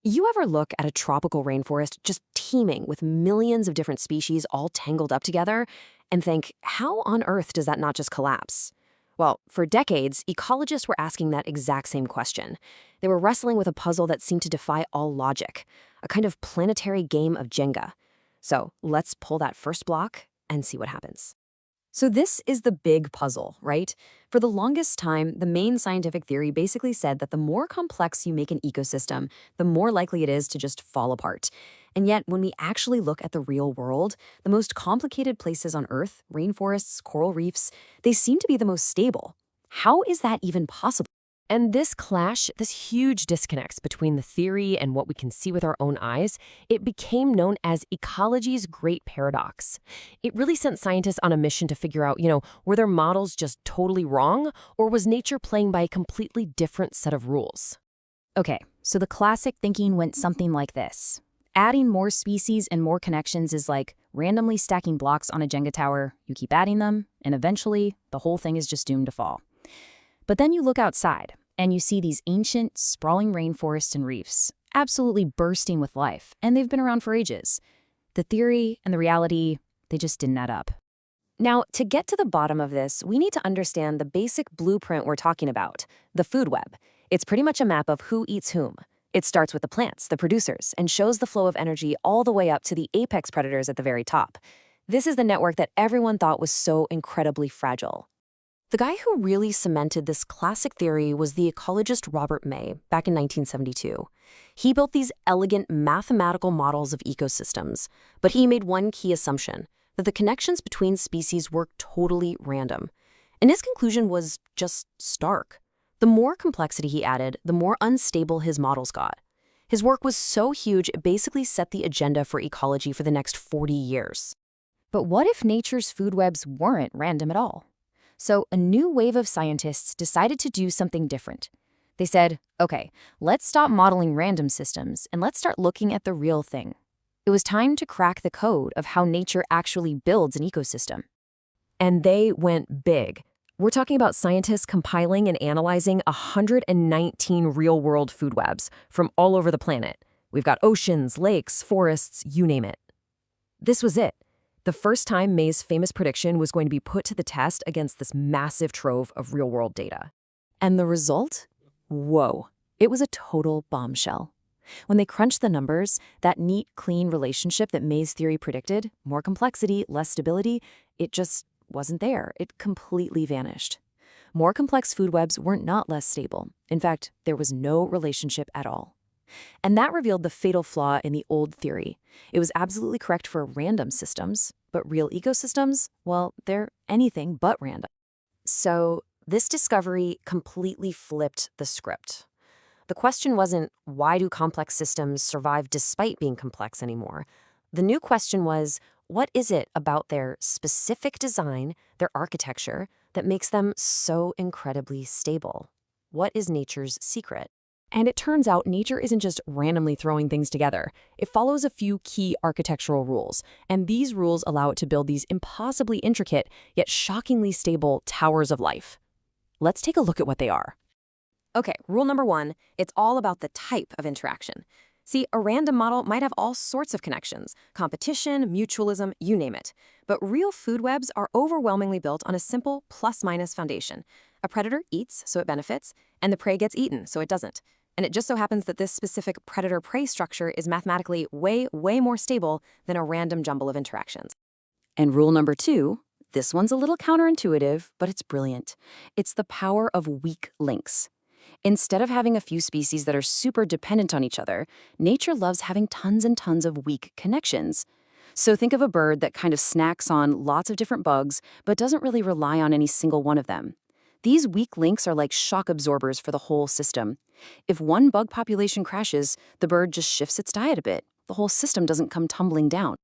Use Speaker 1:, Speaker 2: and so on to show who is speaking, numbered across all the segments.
Speaker 1: You ever look at a tropical rainforest just teeming with millions of different species all tangled up together and think, how on earth does that not just collapse? Well, for decades, ecologists were asking that exact same question. They were wrestling with a puzzle that seemed to defy all logic, a kind of planetary game of Jenga. So let's pull that first block and see what happens. So this is the big puzzle, right? For the longest time, the main scientific theory basically said that the more complex you make an ecosystem, the more likely it is to just fall apart. And yet, when we actually look at the real world, the most complicated places on Earth, rainforests, coral reefs, they seem to be the most stable. How is that even possible? And this clash, this huge disconnect between the theory and what we can see with our own eyes, it became known as ecology's great paradox. It really sent scientists on a mission to figure out, were their models just totally wrong, or was nature playing by a completely different set of rules?
Speaker 2: Okay, so the classic thinking went something like this. Adding more species and more connections is like randomly stacking blocks on a Jenga tower. You keep adding them, and eventually, the whole thing is just doomed to fall. But then you look outside, and you see these ancient, sprawling rainforests and reefs, absolutely bursting with life, and they've been around for ages. The theory and the reality, they just didn't add up.
Speaker 1: Now, to get to the bottom of this, we need to understand the basic blueprint we're talking about, the food web. It's pretty much a map of who eats whom. It starts with the plants, the producers, and shows the flow of energy all the way up to the apex predators at the very top. This is the network that everyone thought was so incredibly fragile. The guy who really cemented this classic theory was the ecologist Robert May back in 1972. He built these elegant mathematical models of ecosystems, but he made one key assumption, that the connections between species were totally random. And his conclusion was just stark. The more complexity he added, the more unstable his models got. His work was so huge, it basically set the agenda for ecology for the next 40 years.
Speaker 2: But what if nature's food webs weren't random at all? So a new wave of scientists decided to do something different. They said, okay, let's stop modeling random systems and let's start looking at the real thing. It was time to crack the code of how nature actually builds an ecosystem.
Speaker 1: And they went big. We're talking about scientists compiling and analyzing 119 real-world food webs from all over the planet. We've got oceans, lakes, forests, you name it. This was it. The first time May's famous prediction was going to be put to the test against this massive trove of real-world data. And the result? Whoa. It was a total bombshell. When they crunched the numbers, that neat, clean relationship that May's theory predicted, more complexity, less stability, it just wasn't there. It completely vanished. More complex food webs were not less stable. In fact, there was no relationship at all. And that revealed the fatal flaw in the old theory. It was absolutely correct for random systems, but real ecosystems, well, they're anything but random. So this discovery completely flipped the script. The question wasn't, why do complex systems survive despite being complex anymore? The new question was, what is it about their specific design, their architecture, that makes them so incredibly stable? What is nature's secret? And it turns out nature isn't just randomly throwing things together. It follows a few key architectural rules, and these rules allow it to build these impossibly intricate, yet shockingly stable towers of life. Let's take a look at what they are. Okay, rule number 1, it's all about the type of interaction. See, a random model might have all sorts of connections, competition, mutualism, you name it. But real food webs are overwhelmingly built on a simple plus-minus foundation. A predator eats, so it benefits, and the prey gets eaten, so it doesn't. And it just so happens that this specific predator-prey structure is mathematically way more stable than a random jumble of interactions. And rule number 2, this one's a little counterintuitive, but it's brilliant. It's the power of weak links. Instead of having a few species that are super dependent on each other, nature loves having tons and tons of weak connections. So think of a bird that kind of snacks on lots of different bugs, but doesn't really rely on any single one of them. These weak links are like shock absorbers for the whole system. If one bug population crashes, the bird just shifts its diet a bit. The whole system doesn't come tumbling down.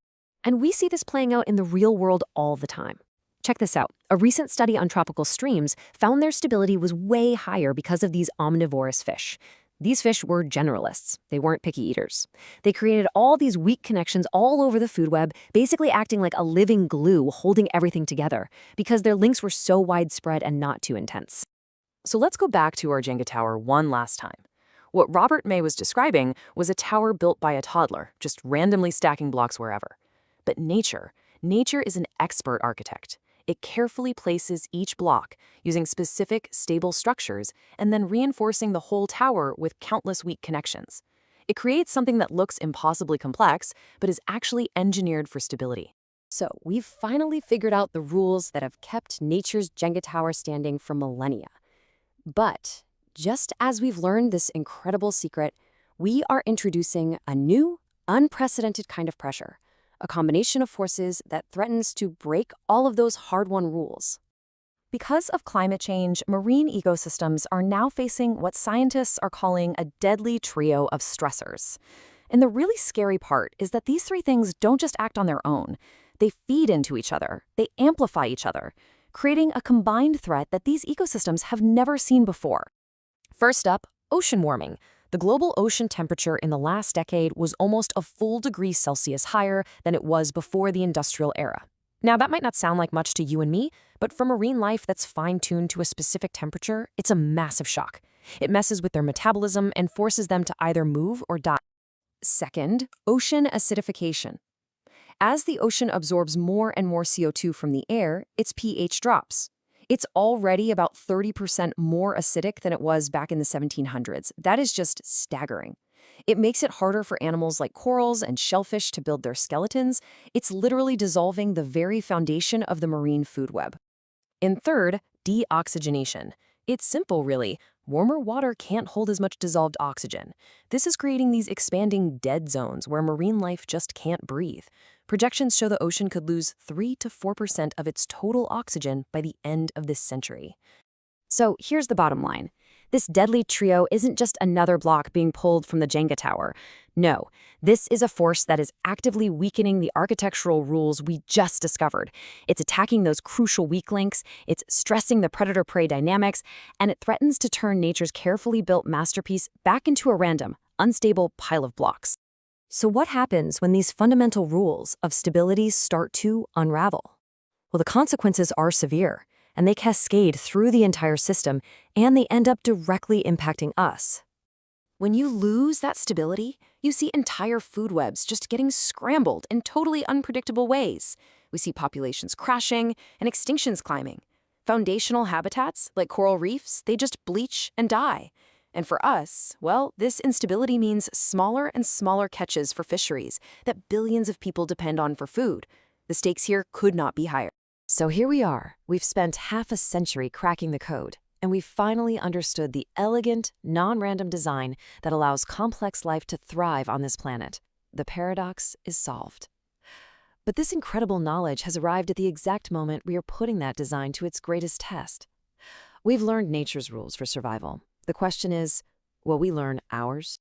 Speaker 1: And we see this playing out in the real world all the time. Check this out. A recent study on tropical streams found their stability was way higher because of these omnivorous fish. These fish were generalists. They weren't picky eaters. They created all these weak connections all over the food web, basically acting like a living glue holding everything together because their links were so widespread and not too intense. So let's go back to our Jenga tower one last time. What Robert May was describing was a tower built by a toddler, just randomly stacking blocks wherever. But nature is an expert architect. It carefully places each block using specific, stable structures and then reinforcing the whole tower with countless weak connections. It creates something that looks impossibly complex, but is actually engineered for stability.
Speaker 3: So we've finally figured out the rules that have kept nature's Jenga tower standing for millennia. But just as we've learned this incredible secret, we are introducing a new, unprecedented kind of pressure, a combination of forces that threatens to break all of those hard-won rules.
Speaker 1: Because of climate change, marine ecosystems are now facing what scientists are calling a deadly trio of stressors. And the really scary part is that these three things don't just act on their own. They feed into each other, they amplify each other, creating a combined threat that these ecosystems have never seen before. First up, ocean warming. The global ocean temperature in the last decade was almost a full degree Celsius higher than it was before the industrial era. Now, that might not sound like much to you and me, but for marine life that's fine-tuned to a specific temperature, it's a massive shock. It messes with their metabolism and forces them to either move or die. Second, ocean acidification. As the ocean absorbs more and more CO2 from the air, its pH drops. It's already about 30% more acidic than it was back in the 1700s. That is just staggering. It makes it harder for animals like corals and shellfish to build their skeletons. It's literally dissolving the very foundation of the marine food web. And third, deoxygenation. It's simple, really. Warmer water can't hold as much dissolved oxygen. This is creating these expanding dead zones where marine life just can't breathe. Projections show the ocean could lose 3 to 4% of its total oxygen by the end of this century.
Speaker 3: So here's the bottom line. This deadly trio isn't just another block being pulled from the Jenga tower. No, this is a force that is actively weakening the architectural rules we just discovered. It's attacking those crucial weak links, it's stressing the predator-prey dynamics, and it threatens to turn nature's carefully built masterpiece back into a random, unstable pile of blocks.
Speaker 1: So what happens when these fundamental rules of stability start to unravel? Well, the consequences are severe, and they cascade through the entire system, and they end up directly impacting us. When you lose that stability, you see entire food webs just getting scrambled in totally unpredictable ways. We see populations crashing and extinctions climbing. Foundational habitats, like coral reefs, they just bleach and die. And for us, well, this instability means smaller and smaller catches for fisheries that billions of people depend on for food. The stakes here could not be higher. So here we are. We've spent half a century cracking the code, and we've finally understood the elegant, non-random design that allows complex life to thrive on this planet. The paradox is solved. But this incredible knowledge has arrived at the exact moment we are putting that design to its greatest test. We've learned nature's rules for survival. The question is, will we learn ours?